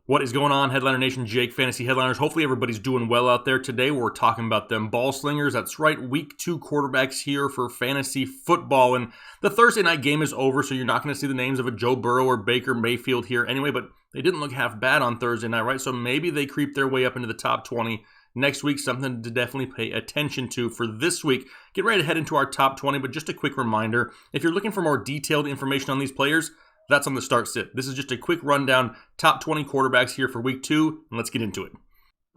What is going on, Headliner Nation? Jake, Fantasy Headliners. Hopefully everybody's doing well out there. Today we're talking about them ball slingers. That's right, week 2 quarterbacks here for fantasy football. And the Thursday night game is over, so you're not going to see the names of a Joe Burrow or Baker Mayfield here anyway, but they didn't look half bad on Thursday night, right? So maybe they creep their way up into the top 20 next week. Something to definitely pay attention to for this week. Get ready to head into our top 20, but just a quick reminder, if you're looking for more detailed information on these players, that's on the start sit. This is just a quick rundown, top 20 quarterbacks here for week 2, and let's get into it.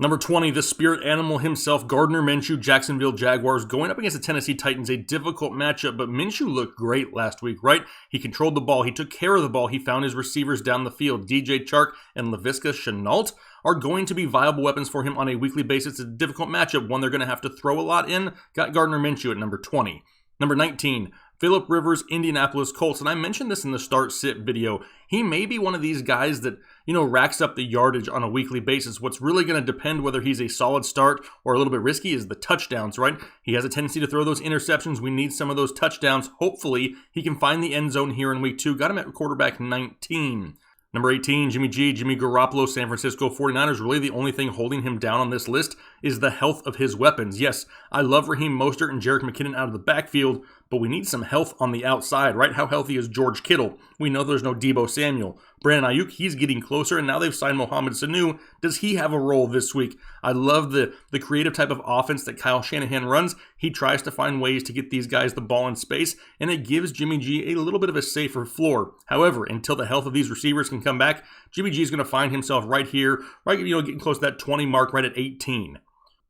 Number 20, the spirit animal himself, Gardner Minshew, Jacksonville Jaguars, going up against the Tennessee Titans, a difficult matchup, but Minshew looked great last week, right? He controlled the ball, he took care of the ball, he found his receivers down the field. DJ Chark and Laviska Shenault are going to be viable weapons for him on a weekly basis. It's a difficult matchup, one they're going to have to throw a lot in. Got Gardner Minshew at number 20. Number 19, Phillip Rivers, Indianapolis Colts. And I mentioned this in the start sit video. He may be one of these guys that, racks up the yardage on a weekly basis. What's really going to depend whether he's a solid start or a little bit risky is the touchdowns, right? He has a tendency to throw those interceptions. We need some of those touchdowns. Hopefully, he can find the end zone here in week 2. Got him at quarterback 19. Number 18, Jimmy Garoppolo, San Francisco 49ers. Really the only thing holding him down on this list is the health of his weapons. Yes, I love Raheem Mostert and Jerick McKinnon out of the backfield, but we need some health on the outside, right? How healthy is George Kittle? We know there's no Deebo Samuel. Brandon Ayuk, he's getting closer, and now they've signed Mohamed Sanu. Does he have a role this week? I love the creative type of offense that Kyle Shanahan runs. He tries to find ways to get these guys the ball in space, and it gives Jimmy G a little bit of a safer floor. However, until the health of these receivers can come back, Jimmy G is going to find himself right here, right, getting close to that 20 mark right at 18.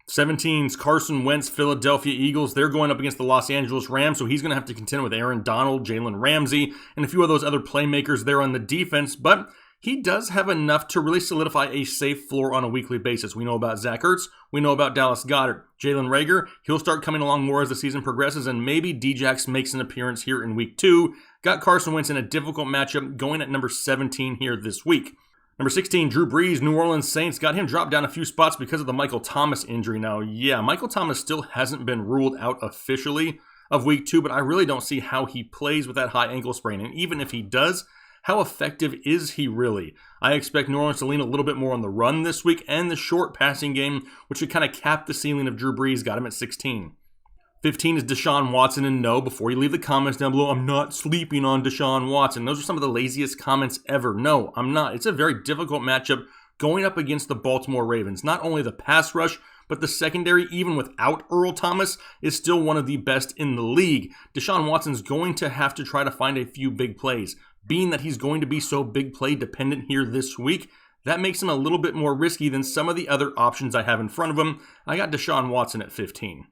17's Carson Wentz, Philadelphia Eagles. They're going up against the Los Angeles Rams, so he's going to have to contend with Aaron Donald, Jalen Ramsey, and a few of those other playmakers there on the defense, but he does have enough to really solidify a safe floor on a weekly basis. We know about Zach Ertz. We know about Dallas Goedert. Jalen Reagor, he'll start coming along more as the season progresses, and maybe Djax makes an appearance here in week 2. Got Carson Wentz in a difficult matchup, going at number 17 here this week. Number 16, Drew Brees, New Orleans Saints. Got him dropped down a few spots because of the Michael Thomas injury. Now, yeah, Michael Thomas still hasn't been ruled out officially of week 2, but I really don't see how he plays with that high ankle sprain. And even if he does, how effective is he really? I expect New Orleans to lean a little bit more on the run this week and the short passing game, which would kind of cap the ceiling of Drew Brees. Got him at 16. 15 is Deshaun Watson, and no, before you leave the comments down below, I'm not sleeping on Deshaun Watson. Those are some of the laziest comments ever. No, I'm not. It's a very difficult matchup going up against the Baltimore Ravens. Not only the pass rush, but the secondary, even without Earl Thomas, is still one of the best in the league. Deshaun Watson's going to have to try to find a few big plays. Being that he's going to be so big play dependent here this week, that makes him a little bit more risky than some of the other options I have in front of him. I got Deshaun Watson at 15.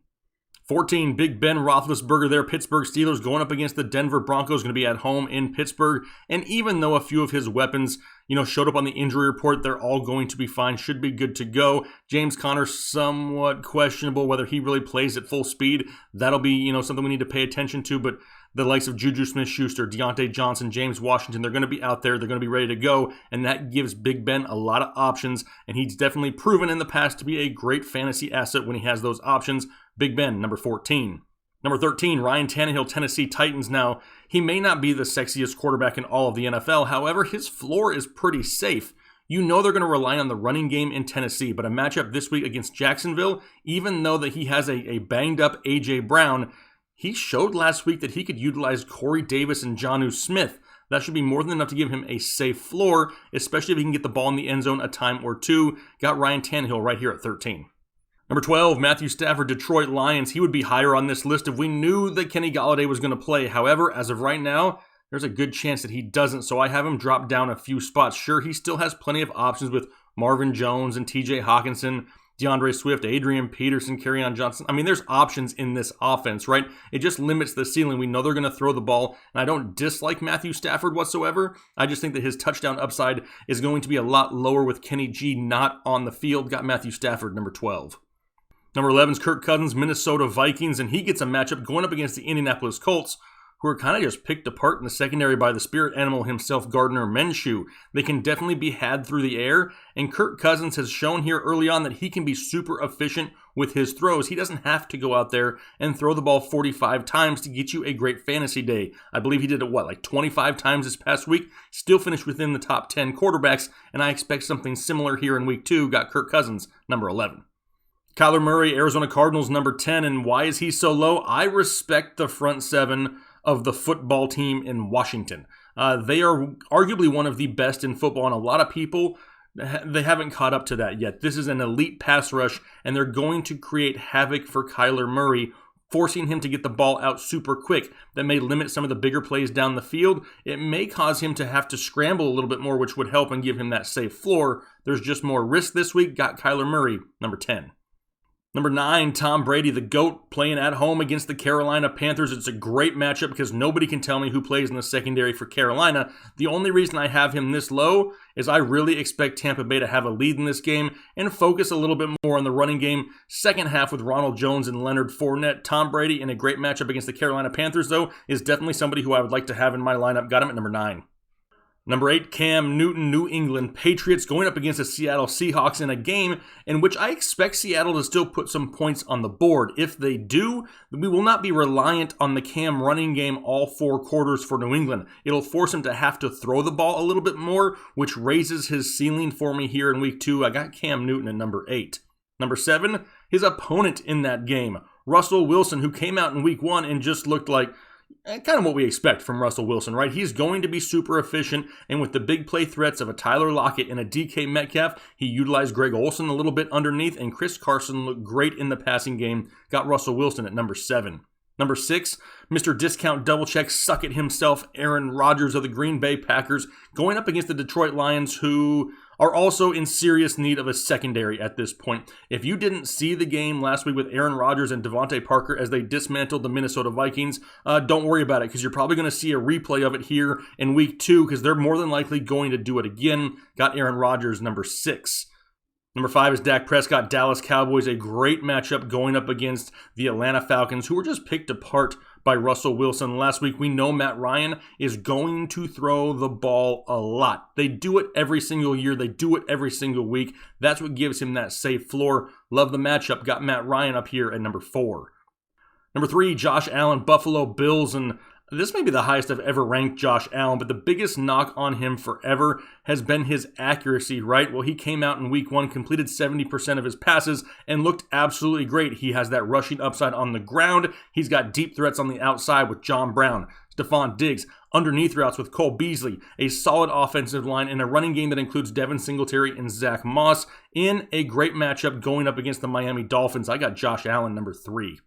14, Big Ben Roethlisberger there, Pittsburgh Steelers going up against the Denver Broncos, going to be at home in Pittsburgh. And even though a few of his weapons, showed up on the injury report, they're all going to be fine, should be good to go. James Conner, somewhat questionable whether he really plays at full speed. That'll be, something we need to pay attention to, but the likes of Juju Smith-Schuster, Deontay Johnson, James Washington, they're going to be out there, they're going to be ready to go, and that gives Big Ben a lot of options, and he's definitely proven in the past to be a great fantasy asset when he has those options. Big Ben, number 14. Number 13, Ryan Tannehill, Tennessee Titans. Now, he may not be the sexiest quarterback in all of the NFL, however, his floor is pretty safe. You know they're going to rely on the running game in Tennessee, but a matchup this week against Jacksonville, even though that he has a banged-up A.J. Brown, he showed last week that he could utilize Corey Davis and Jonnu Smith. That should be more than enough to give him a safe floor, especially if he can get the ball in the end zone a time or two. Got Ryan Tannehill right here at 13. Number 12, Matthew Stafford, Detroit Lions. He would be higher on this list if we knew that Kenny Golladay was going to play. However, as of right now, there's a good chance that he doesn't, so I have him drop down a few spots. Sure, he still has plenty of options with Marvin Jones and TJ Hawkinson, DeAndre Swift, Adrian Peterson, Kerryon Johnson. I mean, there's options in this offense, right? It just limits the ceiling. We know they're going to throw the ball, and I don't dislike Matthew Stafford whatsoever. I just think that his touchdown upside is going to be a lot lower with Kenny G not on the field. Got Matthew Stafford, number 12. Number 11 is Kirk Cousins, Minnesota Vikings, and he gets a matchup going up against the Indianapolis Colts, who are kind of just picked apart in the secondary by the spirit animal himself, Gardner Minshew. They can definitely be had through the air, and Kirk Cousins has shown here early on that he can be super efficient with his throws. He doesn't have to go out there and throw the ball 45 times to get you a great fantasy day. I believe he did it, like 25 times this past week. Still finished within the top 10 quarterbacks, and I expect something similar here in week 2. Got Kirk Cousins, number 11. Kyler Murray, Arizona Cardinals, number 10. And why is he so low? I respect the front seven of the football team in Washington. They are arguably one of the best in football, and a lot of people, they haven't caught up to that yet. This is an elite pass rush, and they're going to create havoc for Kyler Murray, forcing him to get the ball out super quick. That may limit some of the bigger plays down the field. It may cause him to have to scramble a little bit more, which would help and give him that safe floor. There's just more risk this week. Got Kyler Murray, number 10. Number 9, Tom Brady, the GOAT, playing at home against the Carolina Panthers. It's a great matchup because nobody can tell me who plays in the secondary for Carolina. The only reason I have him this low is I really expect Tampa Bay to have a lead in this game and focus a little bit more on the running game. Second half with Ronald Jones and Leonard Fournette. Tom Brady in a great matchup against the Carolina Panthers, though, is definitely somebody who I would like to have in my lineup. Got him at number 9. Number 8, Cam Newton, New England Patriots, going up against the Seattle Seahawks in a game in which I expect Seattle to still put some points on the board. If they do, we will not be reliant on the Cam running game all 4 quarters for New England. It'll force him to have to throw the ball a little bit more, which raises his ceiling for me here in week 2. I got Cam Newton at number 8. Number 7, his opponent in that game, Russell Wilson, who came out in week 1 and just looked like kind of what we expect from Russell Wilson, right? He's going to be super efficient, and with the big play threats of a Tyler Lockett and a DK Metcalf, he utilized Greg Olsen a little bit underneath, and Chris Carson looked great in the passing game. Got Russell Wilson at number 7. Number 6, Mr. Discount Double Check Suck It himself, Aaron Rodgers of the Green Bay Packers, going up against the Detroit Lions, who are also in serious need of a secondary at this point. If you didn't see the game last week with Aaron Rodgers and Devontae Parker as they dismantled the Minnesota Vikings, don't worry about it because you're probably going to see a replay of it here in week 2 because they're more than likely going to do it again. Got Aaron Rodgers, number 6. Number 5 is Dak Prescott, Dallas Cowboys, a great matchup going up against the Atlanta Falcons, who were just picked apart by Russell Wilson last week. We know Matt Ryan is going to throw the ball a lot. They do it every single year. They do it every single week. That's what gives him that safe floor. Love the matchup. Got Matt Ryan up here at number 4. Number 3, Josh Allen, Buffalo Bills, and this may be the highest I've ever ranked Josh Allen, but the biggest knock on him forever has been his accuracy, right? Well, he came out in week 1, completed 70% of his passes, and looked absolutely great. He has that rushing upside on the ground. He's got deep threats on the outside with John Brown, Stephon Diggs, underneath routes with Cole Beasley, a solid offensive line, and a running game that includes Devin Singletary and Zach Moss in a great matchup going up against the Miami Dolphins. I got Josh Allen, number 3.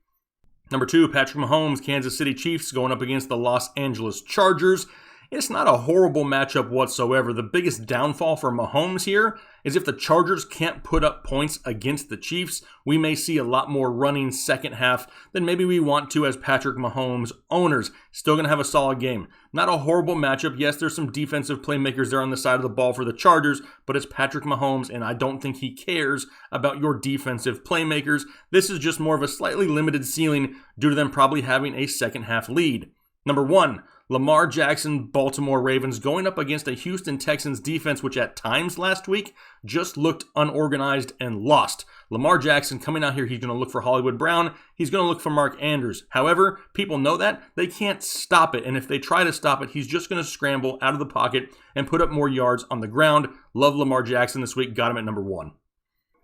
Number 2, Patrick Mahomes, Kansas City Chiefs, going up against the Los Angeles Chargers. It's not a horrible matchup whatsoever. The biggest downfall for Mahomes here is if the Chargers can't put up points against the Chiefs, we may see a lot more running second half than maybe we want to as Patrick Mahomes owners. Still going to have a solid game. Not a horrible matchup. Yes, there's some defensive playmakers there on the side of the ball for the Chargers, but it's Patrick Mahomes, and I don't think he cares about your defensive playmakers. This is just more of a slightly limited ceiling due to them probably having a second half lead. Number 1, Lamar Jackson, Baltimore Ravens, going up against a Houston Texans defense, which at times last week just looked unorganized and lost. Lamar Jackson coming out here, he's going to look for Hollywood Brown. He's going to look for Mark Andrews. However, people know that. They can't stop it. And if they try to stop it, he's just going to scramble out of the pocket and put up more yards on the ground. Love Lamar Jackson this week. Got him at number 1.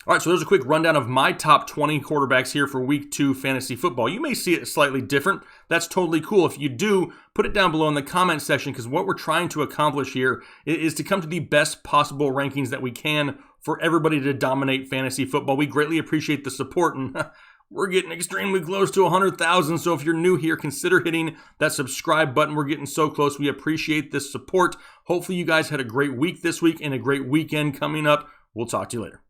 All right, so there's a quick rundown of my top 20 quarterbacks here for Week 2 fantasy football. You may see it slightly different. That's totally cool. If you do, put it down below in the comment section because what we're trying to accomplish here is to come to the best possible rankings that we can for everybody to dominate fantasy football. We greatly appreciate the support, and we're getting extremely close to 100,000. So if you're new here, consider hitting that subscribe button. We're getting so close. We appreciate this support. Hopefully you guys had a great week this week and a great weekend coming up. We'll talk to you later.